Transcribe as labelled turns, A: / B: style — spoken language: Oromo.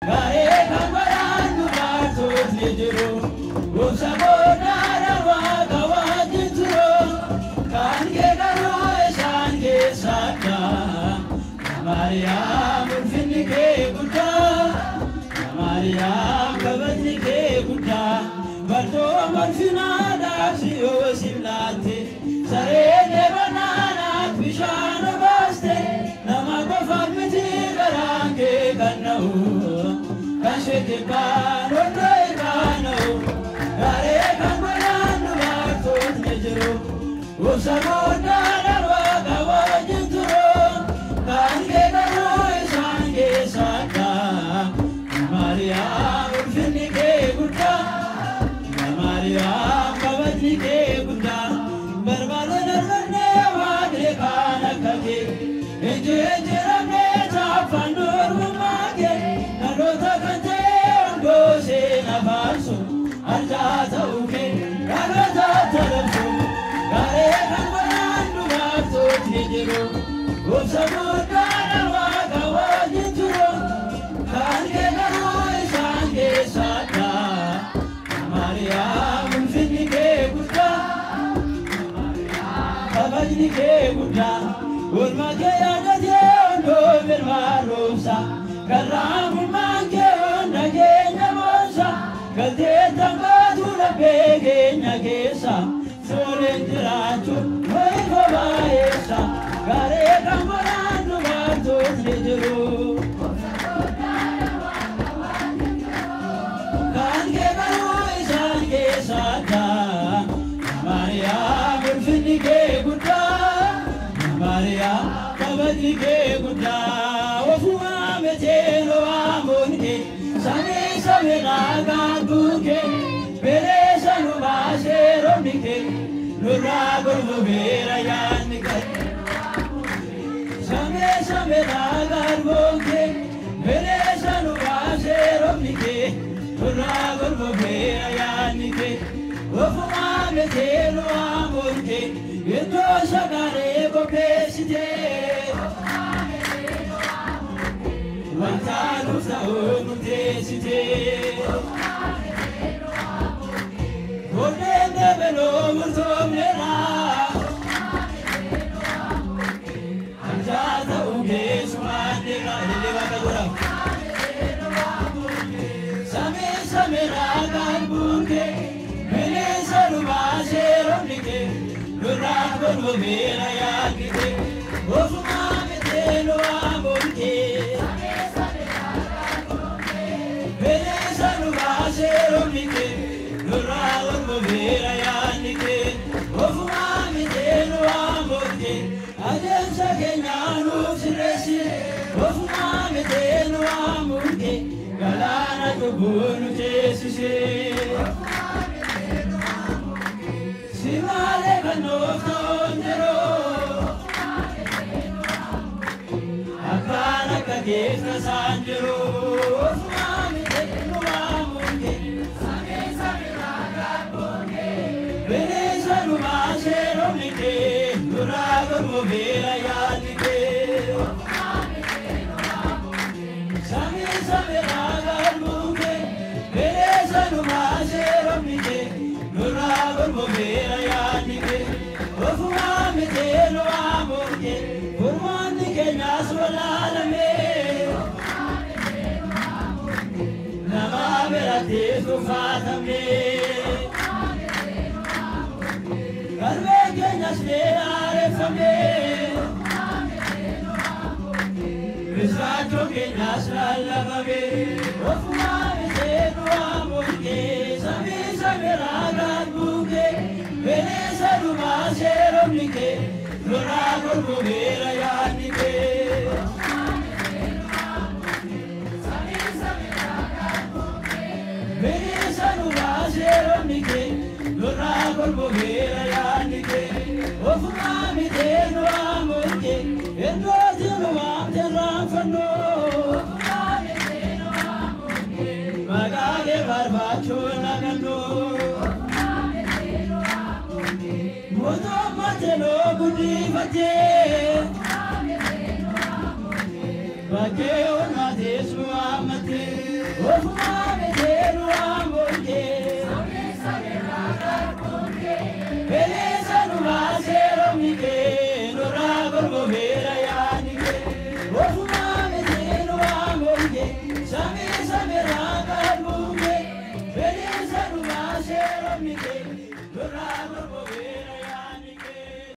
A: Gare kambaran dubartos nijiru Usabona rawa kawajituro Kange garo eshange sakya Mariam ulfinike gudda Mariam kabadnike gudda Barto marfina daksiyo simlate Sarene banana pishana baste Nama kofamiti garange kannau Kanshete kano doi kano Gare kambaran dubartos nijiru Usabona rawa kawajituro Kange garo eshange sakya Mariam ulfinike gudda Mariam kabadnike gudda Barbaro narvane wadre kana kage Enje ramne chafanur mumage Nalota kante ondo se nabalso Arjata uke Nalota tarafo Gare kambaran dubartos nijiru Usabona rawa kawajituro Kange garo eshange sakya Mariam ulfinike gudda Kabadnike gudda Urmake yadate ondo birmarumsa Karamul manke ondage nyamonsa Kalte tambatu labege nyagesa Soren tiratu moiko baesa Gare kambaran dubartos nijiru Kange garo eshange sakya Mariam ulfinike gudda Mariam kabadnike gudda Wafuma metelo amonke Same same nagabuke Peresa nubase romnike Nuragul mubera yanike Same same nagabuke Peresa nubase romnike Nuragul mubera yanike Wafuma metelo amonke Yeto shagare bopesite Wantalu saonu tesite Godende belo murtomera Anjata uge sumadega Elewa kagura Same same ragan bunke Melesa rubase romnike Nuragul mubera yanike Wafuma metelo amonke Melesa rubase romnike Nuragul mubera yanike Wafuma metelo amonke Ajensa kenyanu siresi Wafuma metelo amonke Galana tubunu tesise Simale kanofta onjero Akana kagefta sanjero Ofumami tenu amunge Same same nagabonge Veneza numase romnike Nuragul mubera yanike Ofumami tenu amunge Same same nagabonge Veneza numase romnike Nuragul mubera yanike Wafuma metelo amonke Furmani kenyas walalame Nama berate sufatame Karve kenyas le arefame Visacho kenyas lalabame Wafuma metelo amonke Same same ragan buke Veneza numase romnike Nuragul mubera yanike Veneza numase romnike Nuragul mubera yanike Wafuma metelo amonke Endozinu amterrafano Magage barbacho nagano Moto matelo gudi fate Bake on matesu amate Ofuma